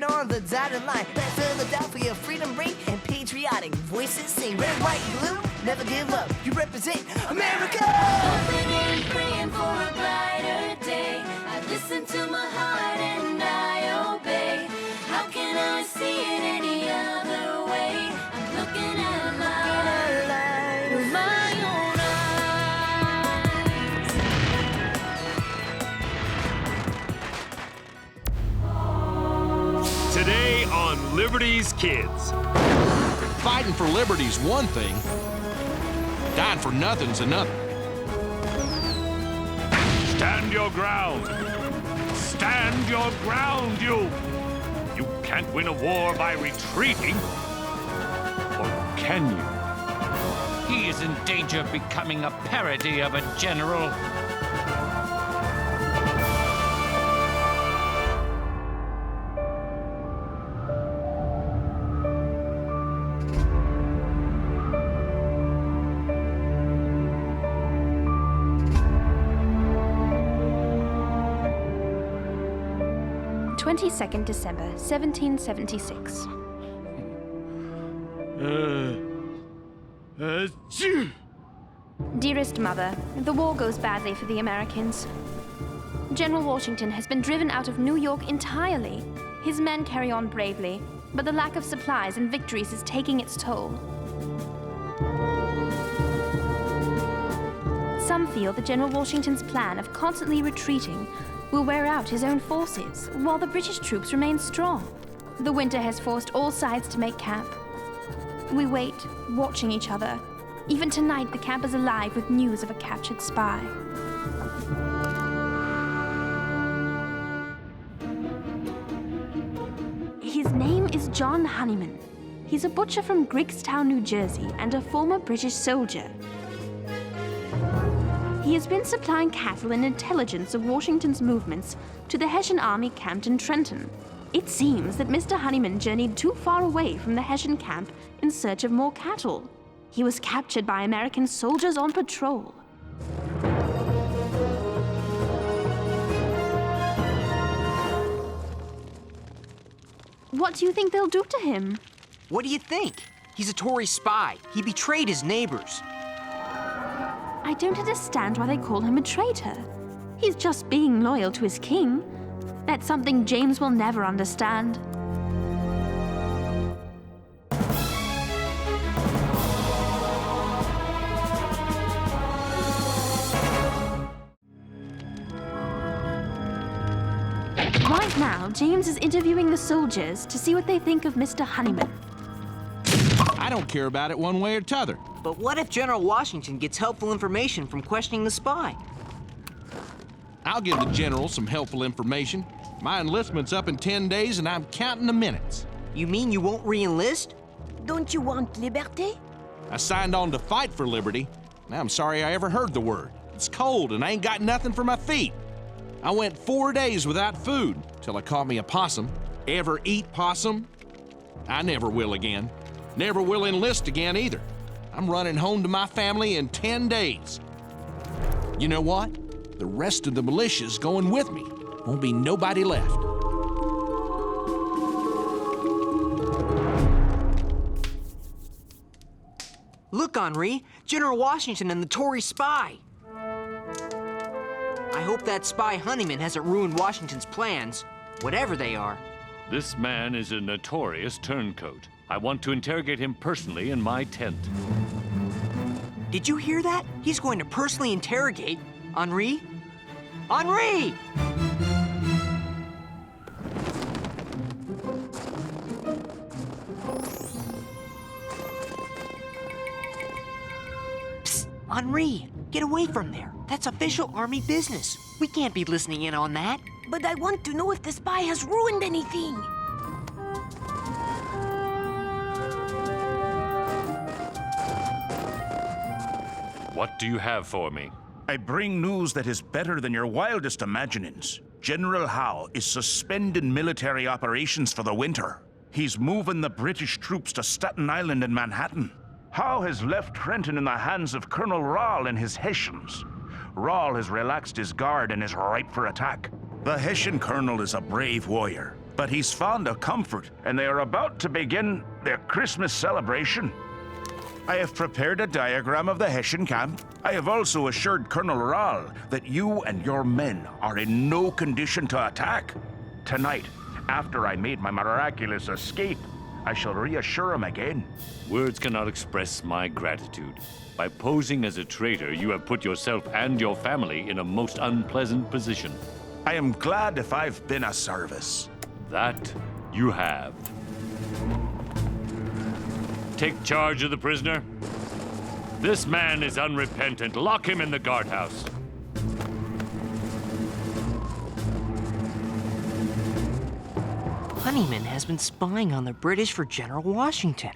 on the dotted line. Let Philadelphia freedom ring and patriotic voices sing. Red, white, blue, never give up. You represent America. Hoping and praying for a brighter day. I listen to my heart and I obey. How can I see it any other way? I'm looking at life with my own eyes. Today on Liberty's Kids. Fighting for liberty's one thing. Dying for nothing's another. Stand your ground. Stand your ground, you. You can't win a war by retreating. Or can you? He is in danger of becoming a parody of a general. December 1776. Dearest Mother, the war goes badly for the Americans. General Washington has been driven out of New York entirely. His men carry on bravely, but the lack of supplies and victories is taking its toll. Some feel that General Washington's plan of constantly retreating will wear out his own forces, while the British troops remain strong. The winter has forced all sides to make camp. We wait, watching each other. Even tonight, the camp is alive with news of a captured spy. His name is John Honeyman. He's a butcher from Griggstown, New Jersey, and a former British soldier. He has been supplying cattle and intelligence of Washington's movements to the Hessian army camped in Trenton. It seems that Mr. Honeyman journeyed too far away from the Hessian camp in search of more cattle. He was captured by American soldiers on patrol. What do you think they'll do to him? What do you think? He's a Tory spy. He betrayed his neighbors. I don't understand why they call him a traitor. He's just being loyal to his king. That's something James will never understand. Right now, James is interviewing the soldiers to see what they think of Mr. Honeyman. I don't care about it one way or t'other. But what if General Washington gets helpful information from questioning the spy? I'll give the general some helpful information. My enlistment's up in 10 days and I'm counting the minutes. You mean you won't re-enlist? Don't you want liberté? I signed on to fight for liberty. Now I'm sorry I ever heard the word. It's cold and I ain't got nothing for my feet. I went 4 days without food till I caught me a possum. Ever eat possum? I never will again. Never will enlist again either. I'm running home to my family in 10 days. You know what? The rest of the militia's going with me. Won't be nobody left. Look, Henri, General Washington and the Tory spy. I hope that spy Honeyman hasn't ruined Washington's plans, whatever they are. This man is a notorious turncoat. I want to interrogate him personally in my tent. Did you hear that? He's going to personally interrogate Henri. Henri! Psst, Henri, get away from there. That's official army business. We can't be listening in on that. But I want to know if the spy has ruined anything. What do you have for me? I bring news that is better than your wildest imaginings. General Howe is suspending military operations for the winter. He's moving the British troops to Staten Island and Manhattan. Howe has left Trenton in the hands of Colonel Rall and his Hessians. Rall has relaxed his guard and is ripe for attack. The Hessian colonel is a brave warrior. but he's fond of comfort, and they are about to begin their Christmas celebration. I have prepared a diagram of the Hessian camp. I have also assured Colonel Rall that you and your men are in no condition to attack. Tonight, after I made my miraculous escape, I shall reassure him again. Words cannot express my gratitude. By posing as a traitor, you have put yourself and your family in a most unpleasant position. I am glad if I've been of service. That you have. Take charge of the prisoner. This man is unrepentant. Lock him in the guardhouse. Honeyman has been spying on the British for General Washington.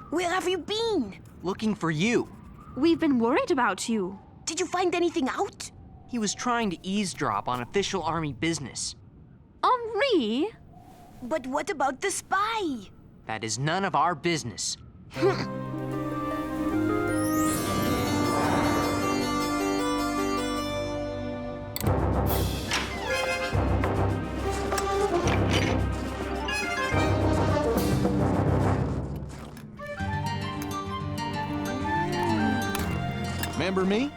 Where have you been? Looking for you. We've been worried about you. Did you find anything out? He was trying to eavesdrop on official army business. Henri? But what about the spy? That is none of our business. Remember me?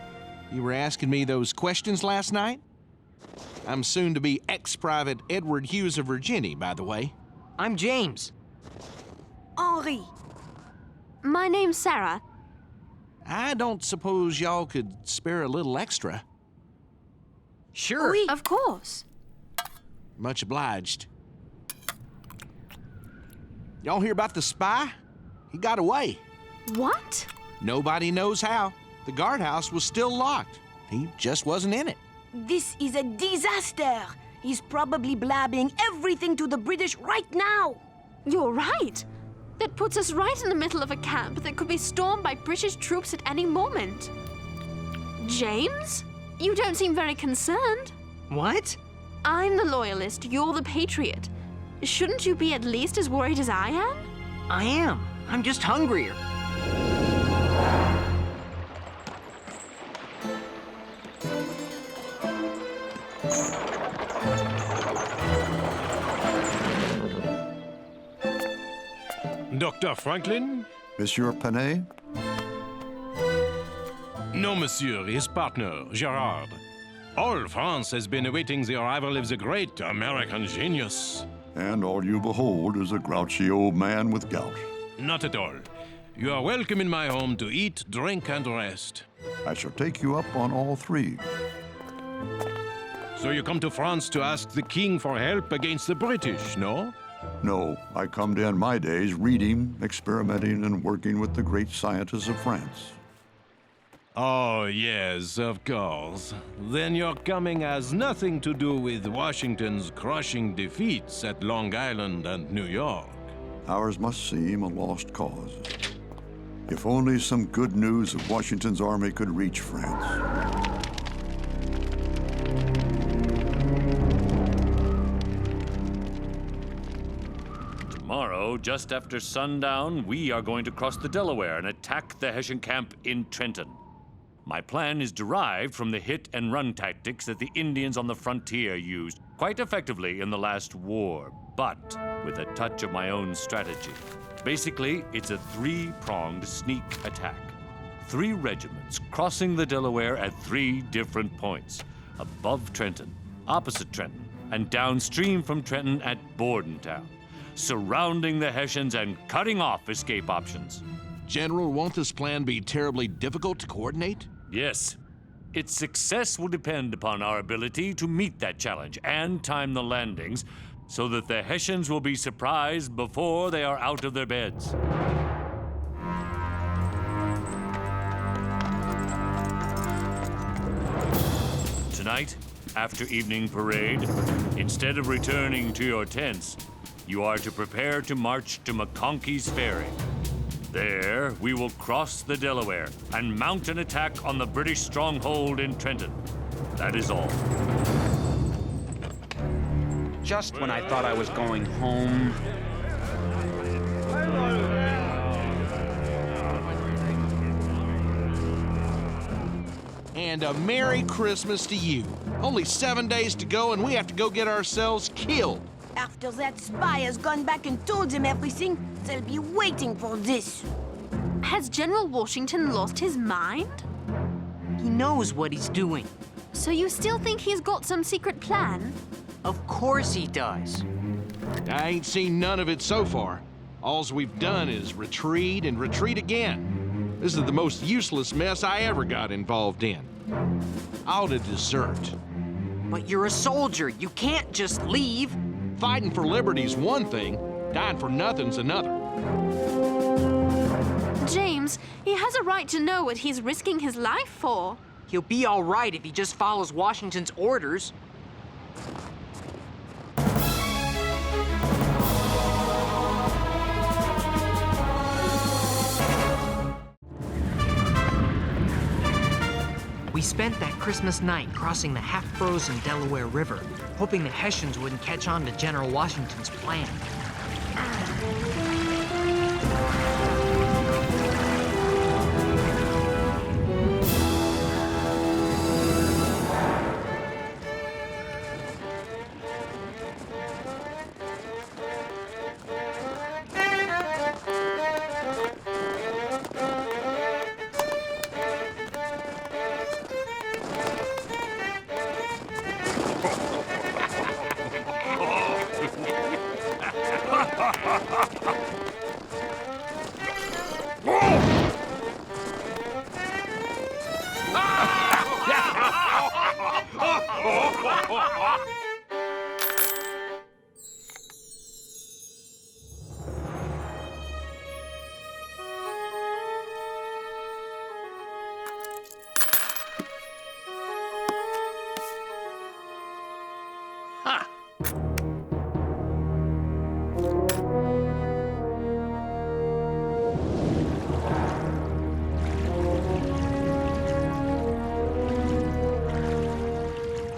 You were asking me those questions last night? I'm soon to be ex-private Edward Hughes of Virginia, by the way. I'm James. Henri. My name's Sarah. I don't suppose y'all could spare a little extra. Sure. Oui. Of course. Much obliged. Y'all hear about the spy? He got away. What? Nobody knows how. The guardhouse was still locked. He just wasn't in it. This is a disaster. He's probably blabbing everything to the British right now. You're right. That puts us right in the middle of a camp that could be stormed by British troops at any moment. James? You don't seem very concerned. What? I'm the loyalist, you're the patriot. Shouldn't you be at least as worried as I am? I am. I'm just hungrier. Dr. Franklin? Monsieur Panay? No, monsieur, his partner, Gerard. All France has been awaiting the arrival of the great American genius. And all you behold is a grouchy old man with gout. Not at all. You are welcome in my home to eat, drink, and rest. I shall take you up on all three. So you come to France to ask the king for help against the British, no? No, I come to end my days reading, experimenting, and working with the great scientists of France. Oh, yes, of course. Then your coming has nothing to do with Washington's crushing defeats at Long Island and New York. Ours must seem a lost cause. If only some good news of Washington's army could reach France. Tomorrow, just after sundown, we are going to cross the Delaware and attack the Hessian camp in Trenton. My plan is derived from the hit-and-run tactics that the Indians on the frontier used quite effectively in the last war, but with a touch of my own strategy. Basically, it's a three-pronged sneak attack. 3 regiments crossing the Delaware at 3 different points: above Trenton, opposite Trenton, and downstream from Trenton at Bordentown, surrounding the Hessians and cutting off escape options. General, won't this plan be terribly difficult to coordinate? Yes. Its success will depend upon our ability to meet that challenge and time the landings so that the Hessians will be surprised before they are out of their beds. Tonight, after evening parade, instead of returning to your tents, you are to prepare to march to McConkey's Ferry. There, we will cross the Delaware and mount an attack on the British stronghold in Trenton. That is all. Just when I thought I was going home, And a Merry Christmas to you. Only 7 days to go, and we have to go get ourselves killed. After that spy has gone back and told them everything, they'll be waiting for this. Has General Washington lost his mind? He knows what he's doing. So you still think he's got some secret plan? Of course he does. I ain't seen none of it so far. Alls we've done is retreat and retreat again. This is the most useless mess I ever got involved in. I ought to desert. But you're a soldier. You can't just leave. Fighting for liberty's one thing, dying for nothing's another. James, he has a right to know what he's risking his life for. He'll be all right if he just follows Washington's orders. We spent that Christmas night crossing the half-frozen Delaware River, hoping the Hessians wouldn't catch on to General Washington's plan.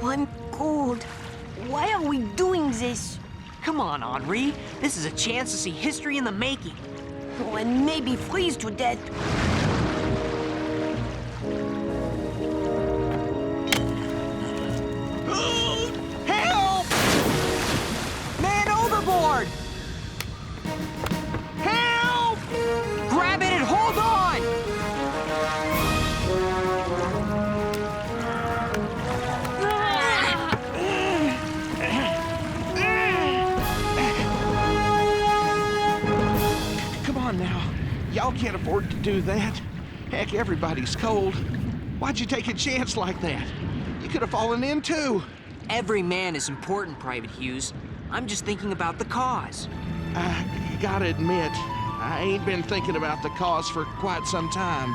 I'm cold. Why are we doing this? Come on, Henri. This is a chance to see history in the making. Oh, and maybe freeze to death. Help! Man overboard! Help! Grab it and hold on! Come on now. Y'all can't afford to do that. Heck, everybody's cold. Why'd you take a chance like that? You could have fallen in too. Every man is important, Private Hughes. I'm just thinking about the cause. I gotta admit, I ain't been thinking about the cause for quite some time.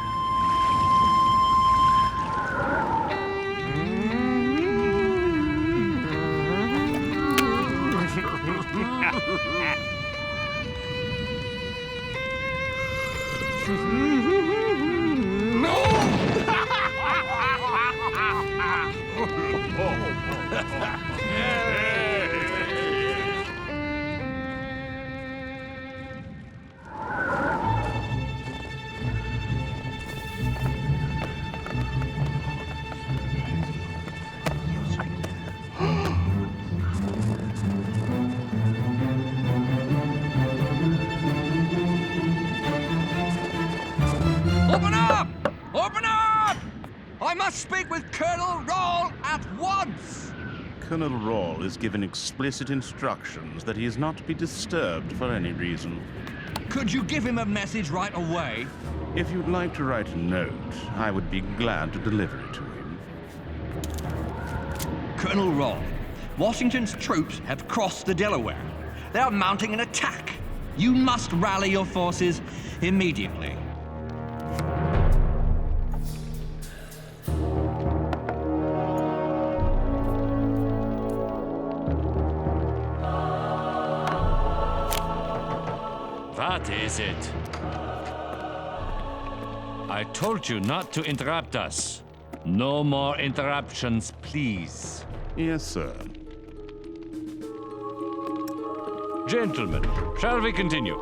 Open up! Open up! I must speak with Colonel Rall at once! Colonel Rall is given explicit instructions that he is not to be disturbed for any reason. Could you give him a message right away? If you'd like to write a note, I would be glad to deliver it to him. Colonel Rall, Washington's troops have crossed the Delaware. They are mounting an attack. You must rally your forces immediately. What is it? I told you not to interrupt us. No more interruptions, please. Yes, sir. Gentlemen, shall we continue?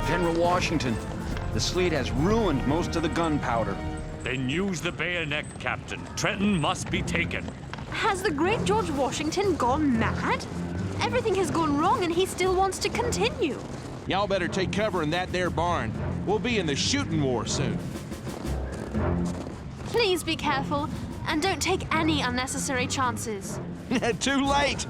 General Washington, the sleet has ruined most of the gunpowder. Then use the bayonet, Captain. Trenton must be taken. Has the great George Washington gone mad? Everything has gone wrong and he still wants to continue. Y'all better take cover in that there barn. We'll be in the shooting war soon. Please be careful and don't take any unnecessary chances. Too late.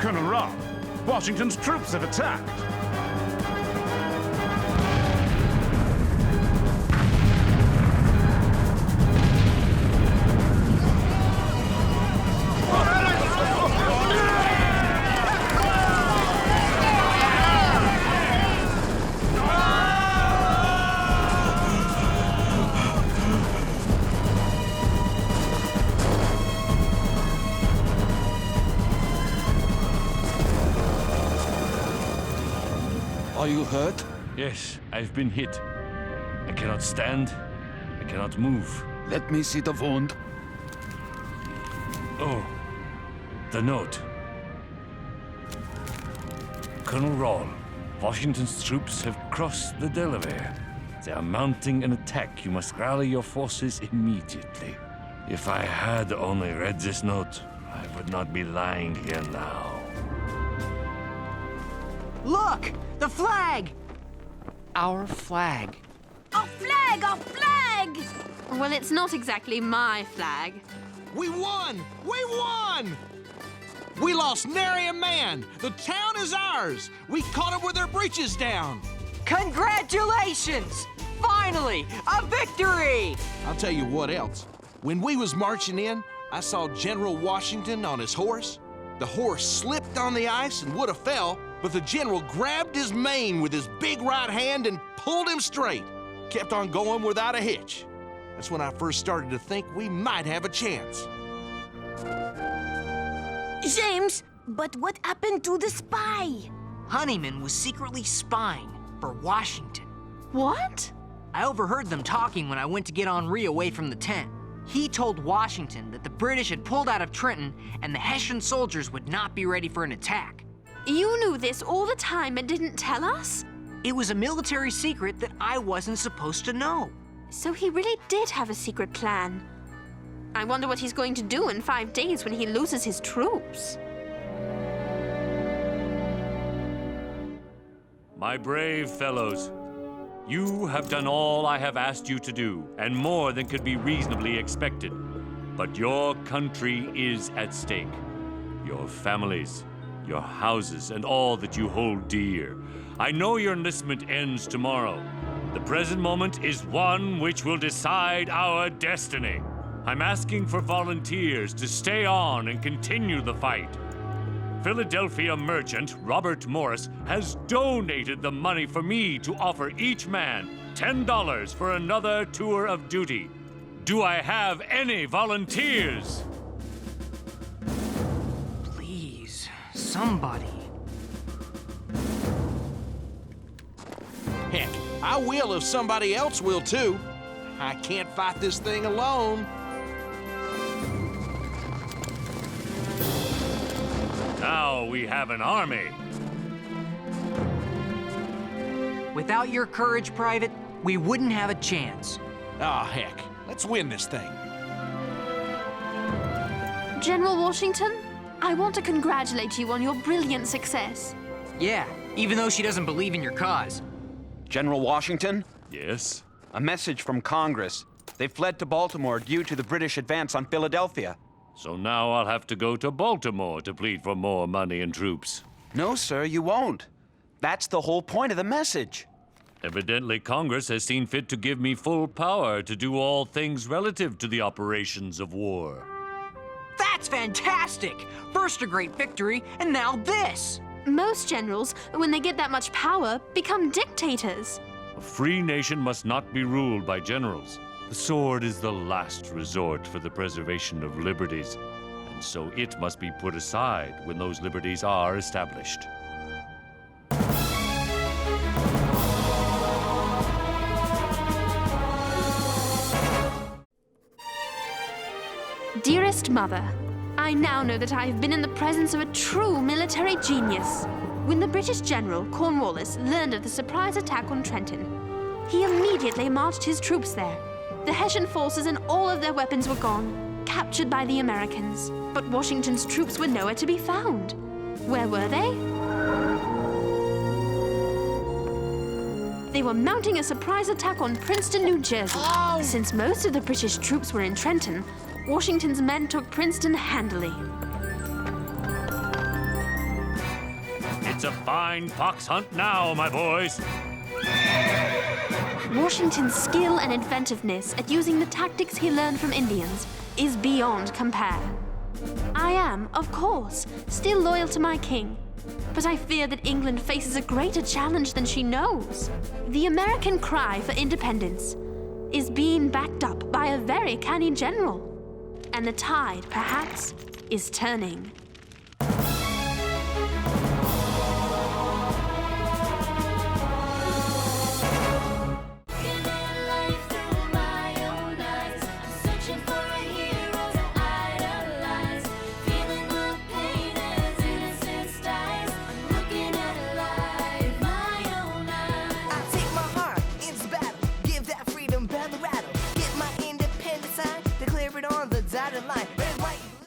Colonel Rall, Washington's troops have attacked. Are you hurt? Yes, I've been hit. I cannot stand. I cannot move. Let me see the wound. Oh, the note. Colonel Rall, Washington's troops have crossed the Delaware. They are mounting an attack. You must rally your forces immediately. If I had only read this note, I would not be lying here now. Look! The flag! Our flag. Our flag! Our flag! Well, it's not exactly my flag. We won! We won! We lost nary a man. The town is ours. We caught them with their breeches down. Congratulations! Finally, a victory! I'll tell you what else. When we was marching in, I saw General Washington on his horse. The horse slipped on the ice and would have fell, but the general grabbed his mane with his big right hand and pulled him straight. Kept on going without a hitch. That's when I first started to think we might have a chance. James, but what happened to the spy? Honeyman was secretly spying for Washington. What? I overheard them talking when I went to get Henri away from the tent. He told Washington that the British had pulled out of Trenton and the Hessian soldiers would not be ready for an attack. You knew this all the time and didn't tell us? It was a military secret that I wasn't supposed to know. So he really did have a secret plan. I wonder what he's going to do in 5 days when he loses his troops. My brave fellows, you have done all I have asked you to do, and more than could be reasonably expected. But your country is at stake. Your families, your houses, and all that you hold dear. I know your enlistment ends tomorrow. The present moment is one which will decide our destiny. I'm asking for volunteers to stay on and continue the fight. Philadelphia merchant Robert Morris has donated the money for me to offer each man $10 for another tour of duty. Do I have any volunteers? Please, somebody. Heck, I will if somebody else will too. I can't fight this thing alone. Now we have an army. Without your courage, Private, we wouldn't have a chance. Ah, heck, let's win this thing. General Washington, I want to congratulate you on your brilliant success. Yeah, even though she doesn't believe in your cause. General Washington? Yes? A message from Congress. They fled to Baltimore due to the British advance on Philadelphia. So now I'll have to go to Baltimore to plead for more money and troops. No, sir, you won't. That's the whole point of the message. Evidently, Congress has seen fit to give me full power to do all things relative to the operations of war. That's fantastic! First a great victory, and now this! Most generals, when they get that much power, become dictators. A free nation must not be ruled by generals. The sword is the last resort for the preservation of liberties, and so it must be put aside when those liberties are established. Dearest Mother, I now know that I have been in the presence of a true military genius. When the British general, Cornwallis, learned of the surprise attack on Trenton, he immediately marched his troops there. The Hessian forces and all of their weapons were gone, captured by the Americans. But Washington's troops were nowhere to be found. Where were they? They were mounting a surprise attack on Princeton, New Jersey. Since most of the British troops were in Trenton, Washington's men took Princeton handily. It's a fine fox hunt now, my boys. Washington's skill and inventiveness at using the tactics he learned from Indians is beyond compare. I am, of course, still loyal to my king, but I fear that England faces a greater challenge than she knows. The American cry for independence is being backed up by a very canny general, and the tide, perhaps, is turning. Dotted line.